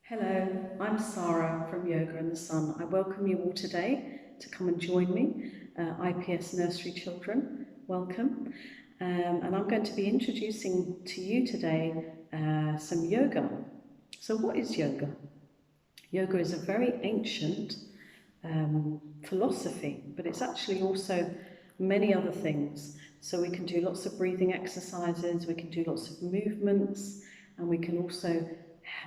Hello, I'm Sarah from Yoga in the Sun. I welcome you all today to come and join me, IPS nursery children. Welcome. And I'm going to be introducing to you today some yoga. So what is yoga? Yoga is a very ancient philosophy, but it's actually also many other things. So we can do lots of breathing exercises, we can do lots of movements, and we can also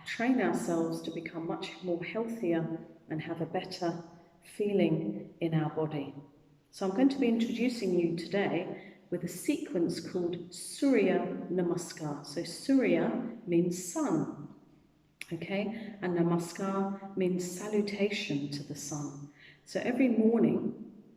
train ourselves to become much more healthier and have a better feeling in our body. So I'm going to be introducing you today with a sequence called Surya Namaskar. So Surya means sun, okay, and Namaskar means salutation to the sun. So every morning,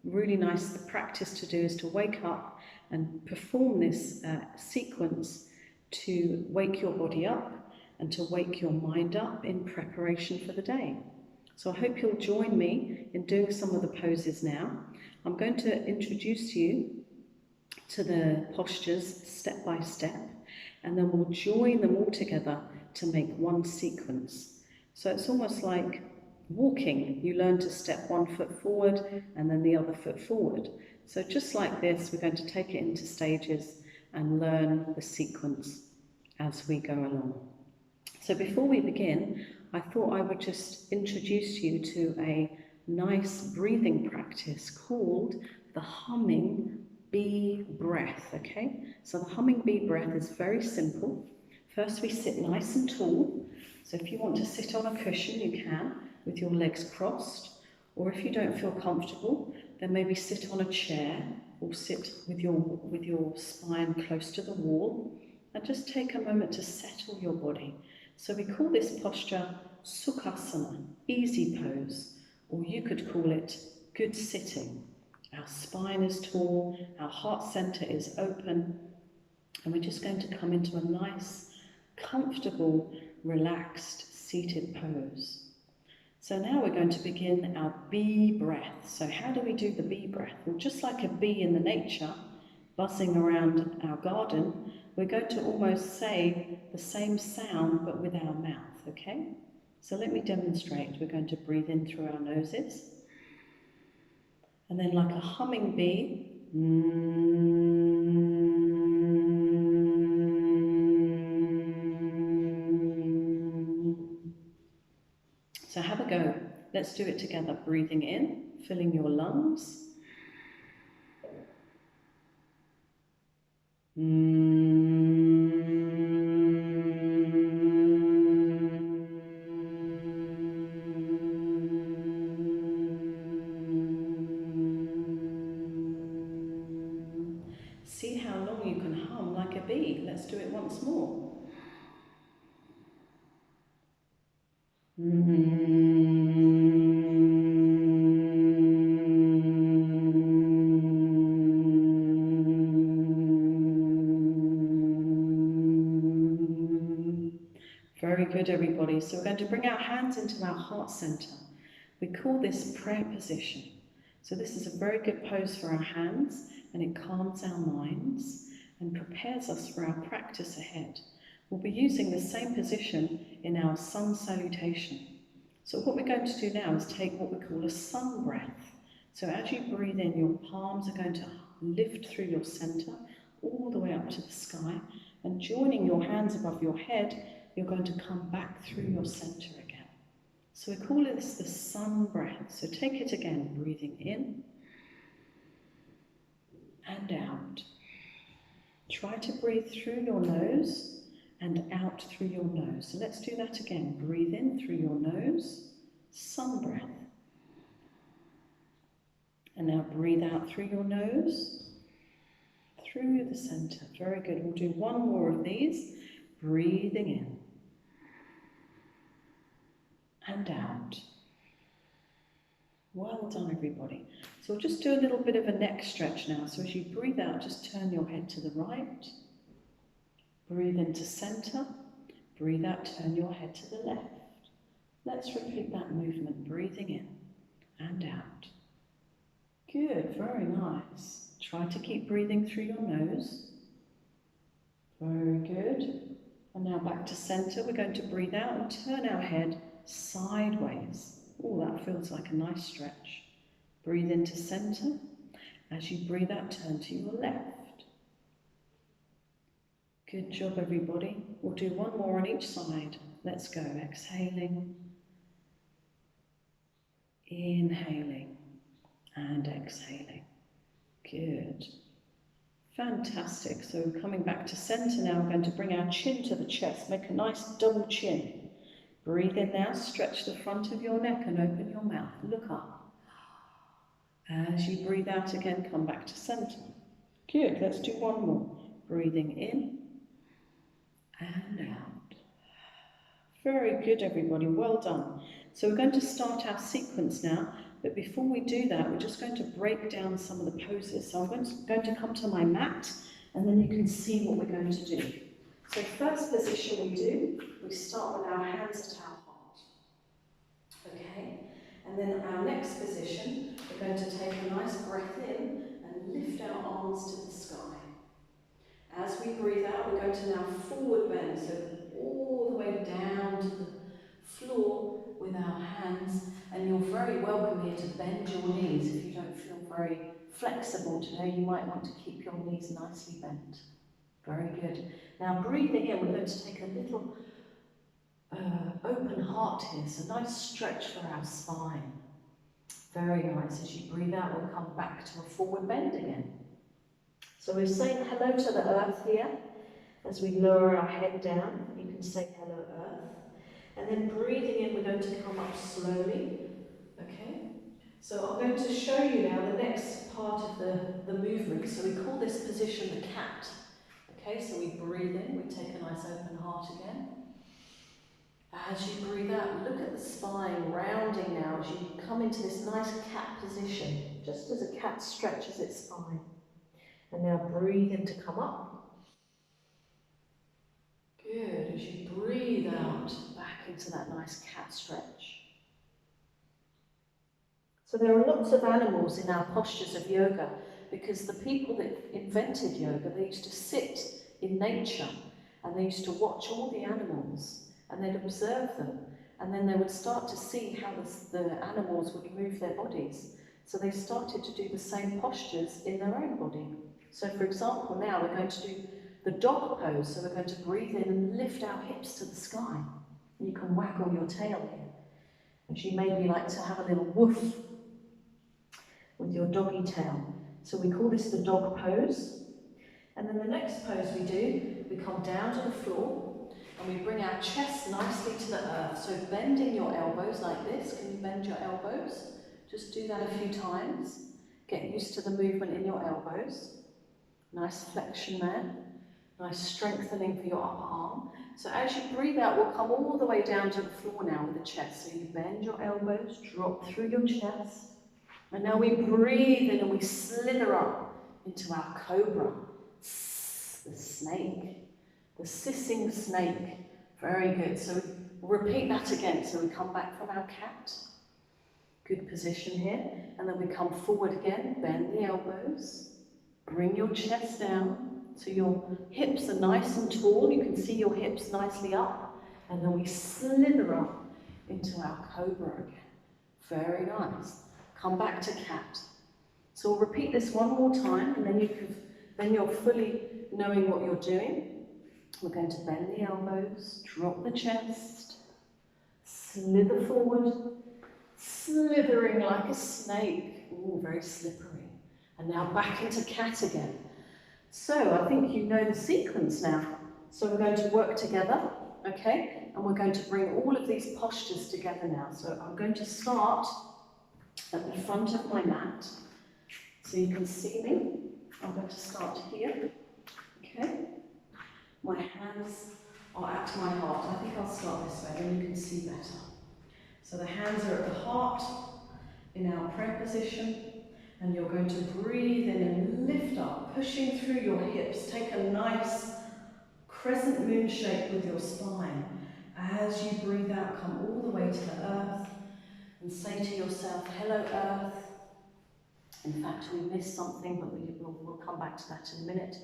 really nice practice to do is to wake up and perform this sequence to wake your body up and to wake your mind up in preparation for the day. So I hope you'll join me in doing some of the poses now. I'm going to introduce you to the postures step by step, and then we'll join them all together to make one sequence. So it's almost like walking. You learn to step one foot forward and then the other foot forward. So just like this, we're going to take it into stages and learn the sequence as we go along. So before we begin, I thought I would just introduce you to a nice breathing practice called the humming bee breath, okay? So the humming bee breath is very simple. First we sit nice and tall. So if you want to sit on a cushion, you can, with your legs crossed. Or if you don't feel comfortable, then maybe sit on a chair or sit with your spine close to the wall. And just take a moment to settle your body. So we call this posture Sukhasana, easy pose, or you could call it good sitting. Our spine is tall, our heart center is open, and we're just going to come into a nice, comfortable, relaxed, seated pose. So now we're going to begin our bee breath. So how do we do the bee breath? Well, just like a bee in the nature, buzzing around our garden, we're going to almost say the same sound but with our mouth, okay? So let me demonstrate. We're going to breathe in through our noses. And then like a humming bee, So have a go. Let's do it together. Breathing in, filling your lungs. See how long you can hum like a bee. Let's do it once more. Very good, everybody. So we're going to bring our hands into our heart center. We call this prayer position. So this is a very good pose for our hands, and it calms our minds and prepares us for our practice ahead. We'll be using the same position in our sun salutation. So what we're going to do now is take what we call a sun breath. So as you breathe in, your palms are going to lift through your center all the way up to the sky, and joining your hands above your head, you're going to come back through your center again. So we call this the sun breath. So take it again, breathing in and out. Try to breathe through your nose and out through your nose. So let's do that again. Breathe in through your nose, sun breath. And now breathe out through your nose, through the center. Very good. We'll do one more of these. Breathing in and out. Well done, everybody. So we'll just do a little bit of a neck stretch now. So as you breathe out, just turn your head to the right. Breathe into center. Breathe out, turn your head to the left. Let's repeat that movement, breathing in and out. Good, very nice. Try to keep breathing through your nose. Very good. And now back to center. We're going to breathe out and turn our head sideways. Oh, that feels like a nice stretch. Breathe into center. As you breathe out, turn to your left. Good job, everybody. We'll do one more on each side. Let's go. Exhaling, inhaling, and exhaling. Good. Fantastic. So we're coming back to center now. We're going to bring our chin to the chest. Make a nice double chin. Breathe in now. Stretch the front of your neck and open your mouth. Look up. As you breathe out again, come back to center. Good. Let's do one more. Breathing in and out. Very good, everybody. Well done. So we're going to start our sequence now, but before we do that, we're just going to break down some of the poses. So I'm going to come to my mat, and then you can see what we're going to do. So first position we do, we start with our hands at our heart. Okay? And then our next position, we're going to take a nice breath in and lift our arms to the sky. As we breathe out, we're going to now forward bend, so all the way down to the floor with our hands. And you're very welcome here to bend your knees. If you don't feel very flexible today, you might want to keep your knees nicely bent. Very good. Now breathing in, we're going to take a little open heart here, so nice stretch for our spine. Very nice. As you breathe out, we'll come back to a forward bend again. So we're saying hello to the earth here. As we lower our head down, you can say hello earth. And then breathing in, we're going to come up slowly. Okay? So I'm going to show you now the next part of the movement. So we call this position the cat. Okay, so we breathe in, we take a nice open heart again. As you breathe out, look at the spine rounding now as you come into this nice cat position, just as a cat stretches its spine. And now breathe in to come up. Good, as you breathe out, back into that nice cat stretch. So there are lots of animals in our postures of yoga because the people that invented yoga, they used to sit in nature and they used to watch all the animals and they'd observe them, and then they would start to see how the animals would move their bodies. So they started to do the same postures in their own body. So for example, now we're going to do the dog pose. So we're going to breathe in and lift our hips to the sky. And you can waggle your tail here. And you maybe like to have a little woof with your doggy tail. So we call this the dog pose. And then the next pose we do, we come down to the floor and we bring our chest nicely to the earth. So bending your elbows like this. Can you bend your elbows? Just do that a few times. Get used to the movement in your elbows. Nice flexion there. Nice strengthening for your upper arm. So as you breathe out, we'll come all the way down to the floor now with the chest. So you bend your elbows, drop through your chest. And now we breathe in and we slither up into our cobra. The snake. The sissing snake. Very good. So we'll repeat that again. So we come back from our cat. Good position here. And then we come forward again. Bend the elbows. Bring your chest down so your hips are nice and tall. You can see your hips nicely up. And then we slither up into our cobra again. Very nice. Come back to cat. So we'll repeat this one more time, and then you're fully knowing what you're doing. We're going to bend the elbows, drop the chest, slither forward, slithering like a snake. Ooh, very slippery. And now back into cat again. So I think you know the sequence now. So we're going to work together, okay? And we're going to bring all of these postures together now. So I'm going to start at the front of my mat, so you can see me. I'm going to start here, okay? My hands are at my heart. I think I'll start this way, then you can see better. So the hands are at the heart in our prayer position, and you're going to breathe in and lift up, pushing through your hips. Take a nice crescent moon shape with your spine. As you breathe out, come all the way to the earth, and say to yourself, hello earth. In fact, we missed something, but we'll come back to that in a minute.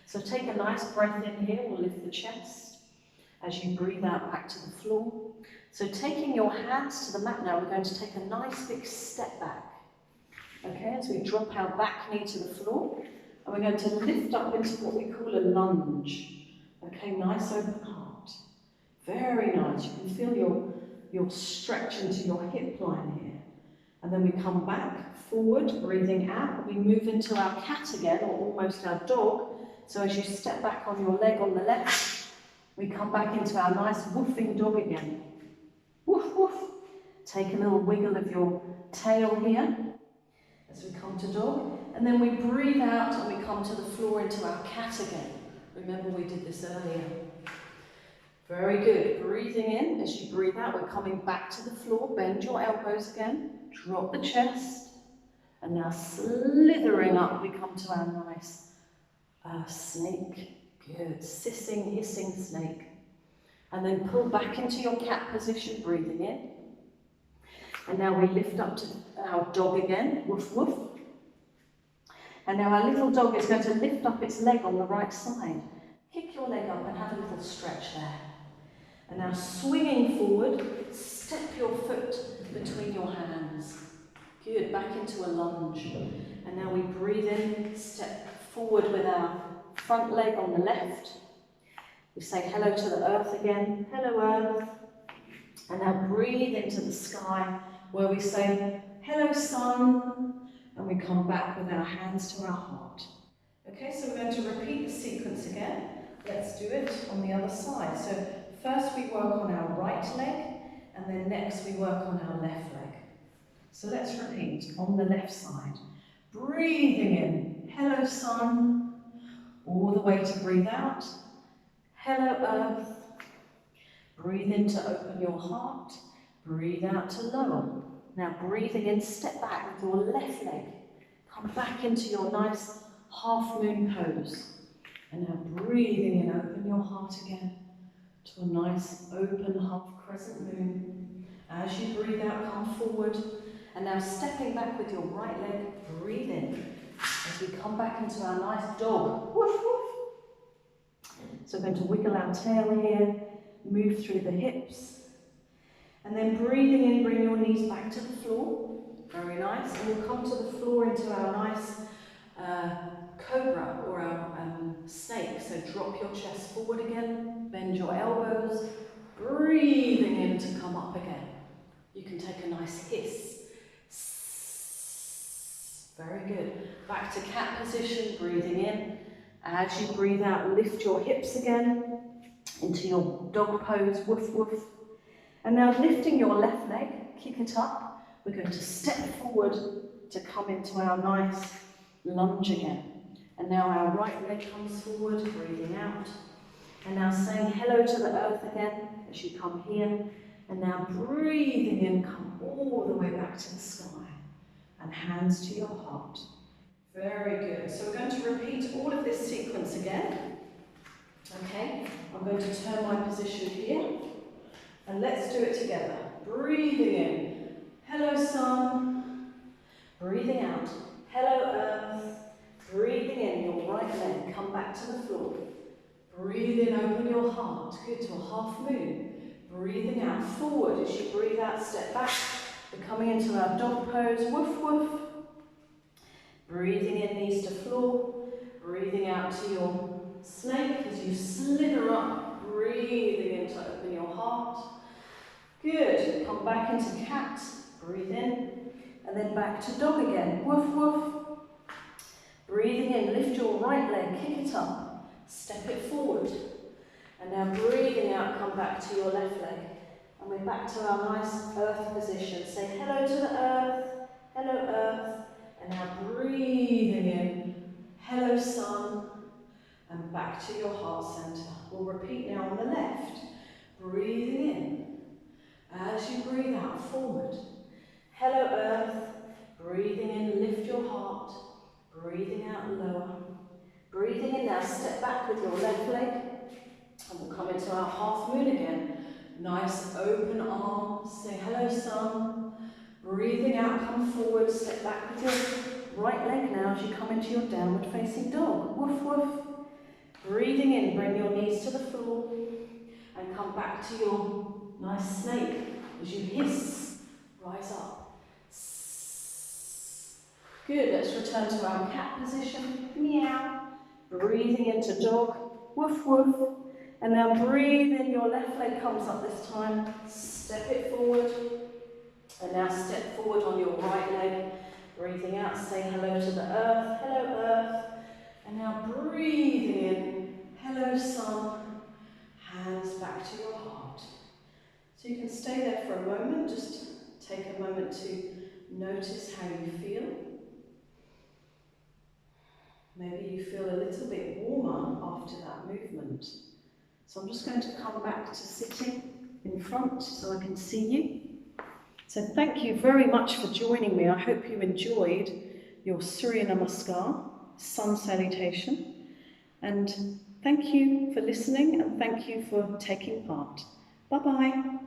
So take a nice breath in here, we'll lift the chest. As you breathe out back to the floor. So taking your hands to the mat now, we're going to take a nice big step back. Okay, as we drop our back knee to the floor, and we're going to lift up into what we call a lunge. Okay, nice open heart. Very nice. You can feel your stretch into your hip line here. And then we come back, forward, breathing out. We move into our cat again, or almost our dog. So as you step back on your leg on the left, we come back into our nice woofing dog again. Woof, woof. Take a little wiggle of your tail here as we come to dog. And then we breathe out and we come to the floor into our cat again. Remember we did this earlier. Very good. Breathing in. As you breathe out, we're coming back to the floor. Bend your elbows again. Drop the chest. And now slithering up, we come to our nice snake. Good. Sissing, hissing snake. And then pull back into your cat position, breathing in. And now we lift up to our dog again. Woof, woof. And now our little dog is going to lift up its leg on the right side. Kick your leg up and have a little stretch there. And now swinging forward, step your foot between your hands. Good, back into a lunge. And now we breathe in, step forward with our front leg on the left. We say hello to the earth again. Hello, earth. And now breathe into the sky where we say, hello, sun. And we come back with our hands to our heart. Okay, so we're going to repeat the sequence again. Let's do it on the other side. So first we work on our right leg, and then next we work on our left leg. So let's repeat on the left side. Breathing in, hello sun, all the way to breathe out. Hello earth. Breathe in to open your heart. Breathe out to lower. Now breathing in, step back with your left leg. Come back into your nice half moon pose. And now breathing in, open your heart again to a nice open half crescent moon. As you breathe out, come forward. And now stepping back with your right leg, breathe in. As we come back into our nice dog. Woof, woof. So we're going to wiggle our tail here, move through the hips. And then breathing in, bring your knees back to the floor. Very nice. And we'll come to the floor into our nice cobra or our snake. So drop your chest forward again, bend your elbows, breathing in to come up again. You can take a nice hiss. Very good. Back to cat position, breathing in. As you breathe out, lift your hips again into your dog pose, woof woof. And now lifting your left leg, kick it up. We're going to step forward to come into our nice lunge again. And now our right leg comes forward, breathing out. And now saying hello to the earth again as you come here. And now breathing in, come all the way back to the sky. And hands to your heart. Very good. So we're going to repeat all of this sequence again. Okay, I'm going to turn my position here. And let's do it together. Breathing in. Hello, sun. Breathing out. Hello, earth. Breathing in, your right leg. Come back to the floor. Breathe in, open your heart. Good, to a half moon. Breathing out, forward. As you breathe out, step back. We're coming into our dog pose. Woof, woof. Breathing in, knees to floor. Breathing out to your snake as you slither up. Breathing in to open your heart. Good. Come back into cat. Breathe in. And then back to dog again. Woof, woof. Breathing in, lift your right leg, kick it up. Step it forward. And now breathing out, come back to your left leg. And we're back to our nice earth position. Say hello to the earth. Hello, earth. And now breathing in. Hello, sun. And back to your heart center. We'll repeat now on the left. Breathing in. As you breathe out, forward. Hello, earth. Breathing in, lift your heart. Breathing out, lower. Breathing in now, step back with your left leg. And we'll come into our half moon again. Nice open arms. Say hello, sun. Breathing out, come forward. Step back with your right leg now as you come into your downward facing dog. Woof, woof. Breathing in, bring your knees to the floor. and come back to your nice snake. As you hiss, rise up. Good, let's return to our cat position. Meow. Breathing into dog. Woof woof. And now breathe in, your left leg comes up this time. Step it forward. And now step forward on your right leg. Breathing out, say hello to the earth. Hello earth. And now breathing in. Hello sun. Hands back to your heart. So you can stay there for a moment. Just take a moment to notice how you feel. Maybe you feel a little bit warmer after that movement. So I'm just going to come back to sitting in front so I can see you. So thank you very much for joining me. I hope you enjoyed your Surya Namaskar, sun salutation. And thank you for listening and thank you for taking part. Bye-bye.